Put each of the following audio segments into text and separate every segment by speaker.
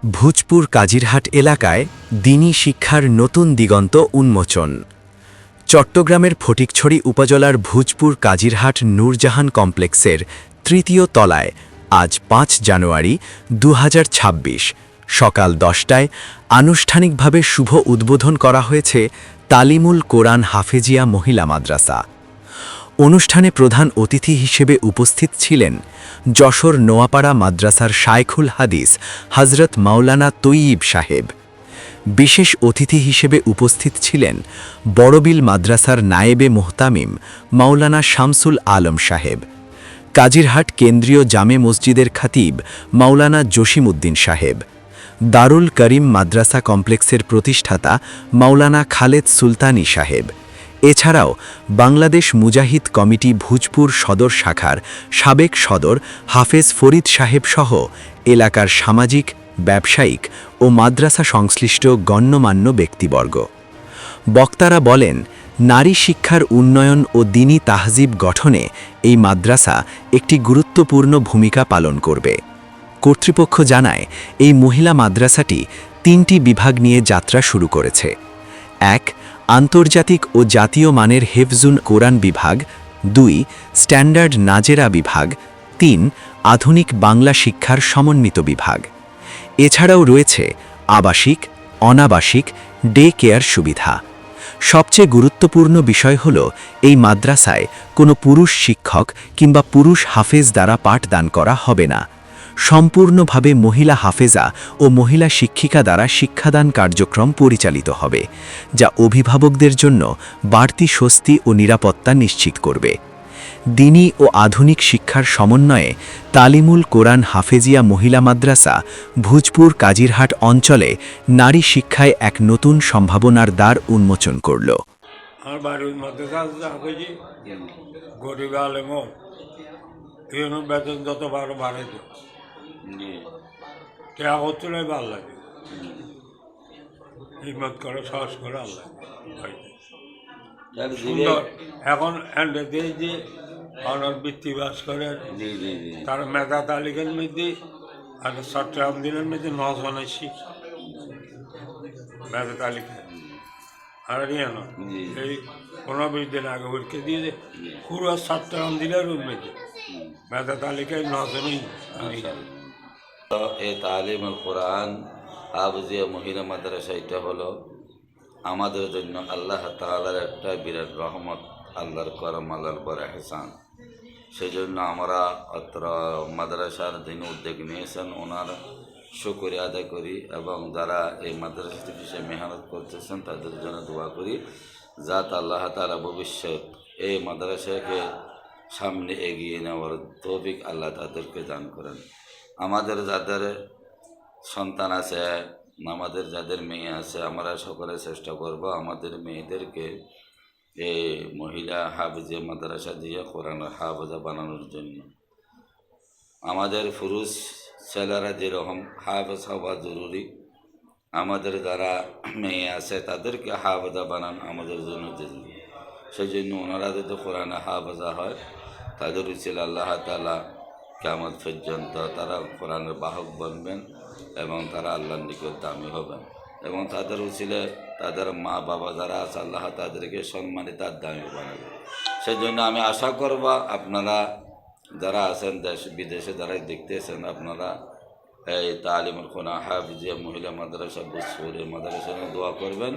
Speaker 1: ভূজপুর কাজিরহাট এলাকায় দ্বীনি শিক্ষার নতুন দিগন্ত উন্মোচন। চট্টগ্রামের ফটিকছড়ি উপজেলার ভূজপুর কাজিরহাট নূরজাহান কমপ্লেক্সের তৃতীয় তলায় আজ ৫ জানুয়ারি ২০২৬ সকাল ১০টায় আনুষ্ঠানিকভাবে শুভ উদ্বোধন করা হয়েছে তালিমুল কোরআন হাফেজিয়া মহিলা মাদ্রাসা। অনুষ্ঠানে প্রধান অতিথি হিসেবে উপস্থিত ছিলেন যশোর নোয়াপাড়া মাদ্রাসার শায়খুল হাদিস হজরত মাওলানা তৈয়িব সাহেব। বিশেষ অতিথি হিসেবে উপস্থিত ছিলেন বড়বিল মাদ্রাসার নায়েবে মুহতামিম মাওলানা শামসুল আলম সাহেব, কাজিরহাট কেন্দ্রীয় জামে মসজিদের খতিব মাওলানা জসিমউদ্দিন সাহেব, দারুল করিম মাদ্রাসা কমপ্লেক্সের প্রতিষ্ঠাতা মাওলানা খালেদ সুলতানি সাহেব। এছাড়াও বাংলাদেশ মুজাহিদ কমিটি ভূজপুর সদর শাখার সাবেক সদর হাফেজ ফরিদ সাহেব সহ এলাকার সামাজিক, ব্যবসায়িক ও মাদ্রাসা সংশ্লিষ্ট গণ্যমান্য ব্যক্তিবর্গ। বক্তারা বলেন, নারী শিক্ষার উন্নয়ন ও দ্বীনি তাহজিব গঠনে এই মাদ্রাসা একটি গুরুত্বপূর্ণ ভূমিকা পালন করবে। কর্তৃপক্ষ জানায়, এই মহিলা মাদ্রাসাটি ৩টি বিভাগ নিয়ে যাত্রা শুরু করেছে। ১. আন্তর্জাতিক ও জাতীয় মানের হেফজুন কোরআন বিভাগ, ২. স্ট্যান্ডার্ড নাজেরা বিভাগ, ৩. আধুনিক বাংলা শিক্ষার সমন্বিত বিভাগ। এছাড়াও রয়েছে আবাসিক, অনাবাসিক, ডে কেয়ার সুবিধা। সবচেয়ে গুরুত্বপূর্ণ বিষয় হল, এই মাদ্রাসায় কোনো পুরুষ শিক্ষক কিংবা পুরুষ হাফেজ দ্বারা পাঠদান করা হবে না। সম্পূর্ণভাবে মহিলা হাফেজা ও মহিলা শিক্ষিকা দ্বারা শিক্ষাদান কার্যক্রম পরিচালিত হবে, যা অভিভাবকদের জন্য বাড়তি স্বস্তি ও নিরাপত্তা নিশ্চিত করবে। দ্বীনি ও আধুনিক শিক্ষার সমন্বয়ে তালিমুল কোরআন হাফেজিয়া মহিলা মাদ্রাসা ভূজপুর কাজিরহাট অঞ্চলে নারী শিক্ষায় এক নতুন সম্ভাবনার দ্বার উন্মোচন করল।
Speaker 2: আমার বাড়ির মাদ্রাসা হাফেজি গরিব আলেম বেতন যত বারো বাড়াইত কেয়া হচ্ছিল ভাল লাগে, হিম্মত করে সাহস করে আল্লাহ সুন্দর। এখন যে অনার বৃত্তিবাস করে তার মেধা তালিকার মধ্যে আর চট্টগ্রাম দিনের মধ্যে ৯ জন আসি মেধা তালিকা। আর এই ১৫-২০ দিন আগে পরীক্ষা দিয়ে পুরো চট্টগ্রাম দিনের মধ্যে মেধা তালিকায় ৯ জনই।
Speaker 3: এই তালিমুল কোরআন হাফেজিয়া মহিলা মাদ্রাসা এটা হলো আমাদের জন্য আল্লাহ তাআলার একটা বিরাট রহমত, আল্লাহর করম, আল্লাহর বড় এহসান। সেই জন্য আমরা অত্র মাদ্রাসার যিনি উদ্যোগ নিয়েছেন ওনার শুকরিয়া আদায় করি এবং যারা এই মাদ্রাসাতে বিষয়ে মেহনত করতেছেন তাদের জন্য দোয়া করি, যাতে আল্লাহ তাআলা ভবিষ্যৎ এই মাদ্রাসাকে সামনে এগিয়ে নেওয়ার তৌফিক আল্লাহ তাদেরকে দান করেন। আমাদের যাদের সন্তান আছে, আমাদের যাদের মেয়ে আছে, আমরা সকলে চেষ্টা করব আমাদের মেয়েদেরকে এই মহিলা হাফেজিয়া মাদ্রাসা দিয়ে কোরআন হাফেজা বানানোর জন্য। আমাদের পুরুষ ছেলেরা যেরকম হাফেজ হওয়া জরুরি, আমাদের যারা মেয়ে আছে তাদেরকে হাফেজা বানানো আমাদের জন্য জরুরি। সেই জন্য ওনারা যদি কোরআন হাফেজা হয় তাদের উচিত আল্লাহ তাআলা কিয়ামত পর্যন্ত তারা কোরআনের বাহক বনবেন এবং তারা আল্লাহর নিকট দামি হবেন এবং তাদের উচিলে তাদের মা বাবা যারা আছে আল্লাহ তাদেরকে সম্মানিত আর দামি বানাবেন। সেই জন্য আমি আশা করব আপনারা যারা আছেন দেশ বিদেশে যারা দেখতেছেন, আপনারা এই তালিমুল কোরআন হাফেজিয়া মহিলা মাদ্রাসা ভূজপুরের মাদ্রাসা দোয়া করবেন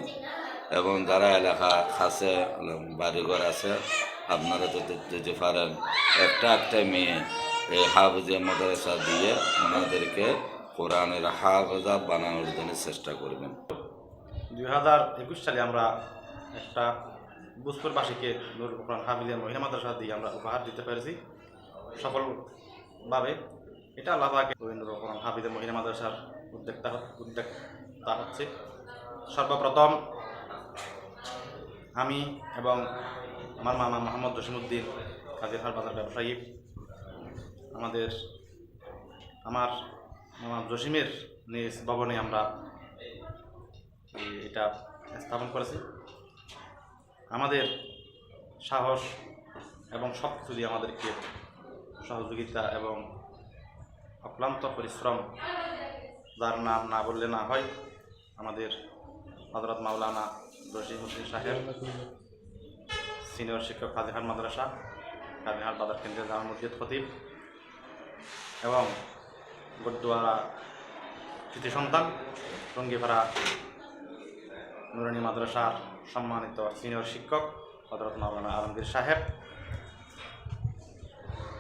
Speaker 3: এবং যারা এলাকা আছে বাড়িঘর আছে আপনারা যদি পারেন একটা মেয়ে এই হাফেজিয়া মাদ্রাসা দিয়ে ওনাদেরকে কোরআনের হাফেজা বানানোর জন্য চেষ্টা করবেন।
Speaker 4: 2021 সালে আমরা একটা ভূজপুরবাসীকে নুরুল কোরআন হাফেজিয়া মহিলা মাদ্রাসা দিয়ে আমরা উপহার দিতে পেরেছি সফলভাবে। এটা আল্লাহ পাকের নুরুল কোরআন হাফেজিয়া মহিলা মাদ্রাসার উদ্যোক্তা হচ্ছে। সর্বপ্রথম আমি এবং আমার মামা মোহাম্মদ জসিমউদ্দিন কাজিরহাট বাজার ব্যবসায়ী আমার মামা জসিমের নিজ ভবনে আমরা এটা স্থাপন করেছি। আমাদের সাহস এবং সব কিছু দিয়ে আমাদেরকে সহযোগিতা এবং অক্লান্ত পরিশ্রম যার নাম না বললে না হয়, আমাদের হযরত মাওলানা রশিদউদ্দিন সাহেব, সিনিয়র শিক্ষক কাজীহাট মাদ্রাসা, কাজীহাট বাজার কেন্দ্রীয় জামে মসজিদ খতিব এবং গদ্দুয়ারা কৃতি সন্তান টঙ্গিপাড়া নুরানি মাদ্রাসার সম্মানিত সিনিয়র শিক্ষক হযরত মাওলানা আলমগীর সাহেব,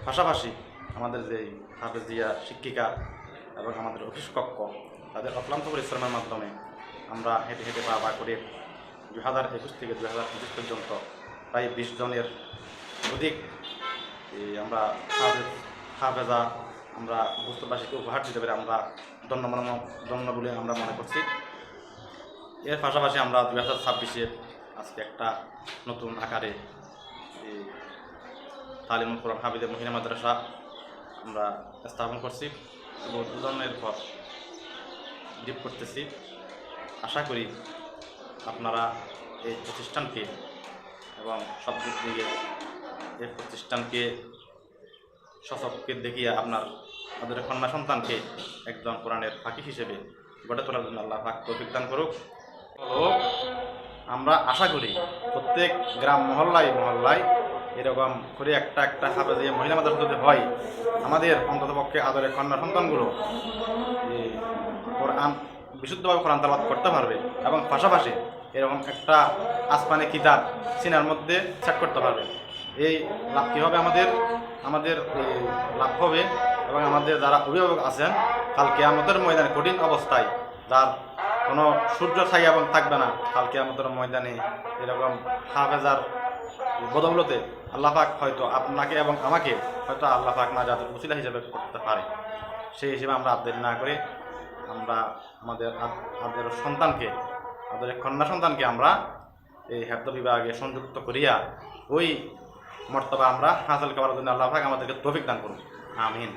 Speaker 4: পাশাপাশি আমাদের যে হাফেজিয়া শিক্ষিকা এবং আমাদের অফিস কক্ষ, তাদের অক্লান্ত পরিশ্রমের মাধ্যমে আমরা হেঁটে হেঁটে পা করে 2021 থেকে 2025 পর্যন্ত প্রায় 20 জনের অধিক আমরা হাফেজা আমরা বুস্তবাসীকে উপহার দিতে পারি আমরা ধন্য বলে আমরা মনে করছি। এর পাশাপাশি আমরা 2026-এ আজকে একটা নতুন আকারে তালিমুল কোরআন হাফিজে মহিলা মাদ্রাসা আমরা স্থাপন করছি এবং উদ্বোধনের পর ডিপ করতেছি। আশা করি আপনারা এই প্রতিষ্ঠানকে এবং সব দিক দিয়ে এই প্রতিষ্ঠানকে সচক্ষে দেখিয়ে আমাদের কন্যা সন্তানকে একজন কোরআনের ফাঁকি হিসেবে গড়ে তোলার জন্য আল্লাহ পাক তৌফিক দান করুক। আমরা আশা করি প্রত্যেক গ্রাম মহল্লায় এরকম করে একটা হাফেজিয়া মহিলা মাদ্রাসা যদি হয়, আমাদের অন্ততপক্ষে আদরের কন্যা সন্তানগুলো কোরআন বিশুদ্ধভাবে কোরআন তেলাওয়াত করতে পারবে এবং পাশাপাশি এরকম একটা আসমানি কিতাব সিনার মধ্যে সেট করতে পারবে। এই লাভ কী হবে, আমাদের লাভ হবে এবং আমাদের যারা অভিভাবক আছেন কাল কিয়ামতের ময়দানে কঠিন অবস্থায় যার কোনো সূর্য ছায়া এবং থাকবে না, কাল কিয়ামতের ময়দানে এরকম হাফেজার বদৌলতে আল্লাহ পাক হয়তো আপনাকে এবং আমাকে হয়তো আল্লাহ পাক নাজাতের উসিলা হিসেবে করতে পারে। সেই হিসেবে আমরা আবদার না করে আমরা আমাদের সন্তানকে, আমাদের কন্যা সন্তানকে আমরা এই হেফজ বিভাগে সংযুক্ত করিয়া ওই মর্তবা আমরা হাসিল করার জন্য আল্লাহ পাক আমাদেরকে তৌফিক দান করুন। আমিন।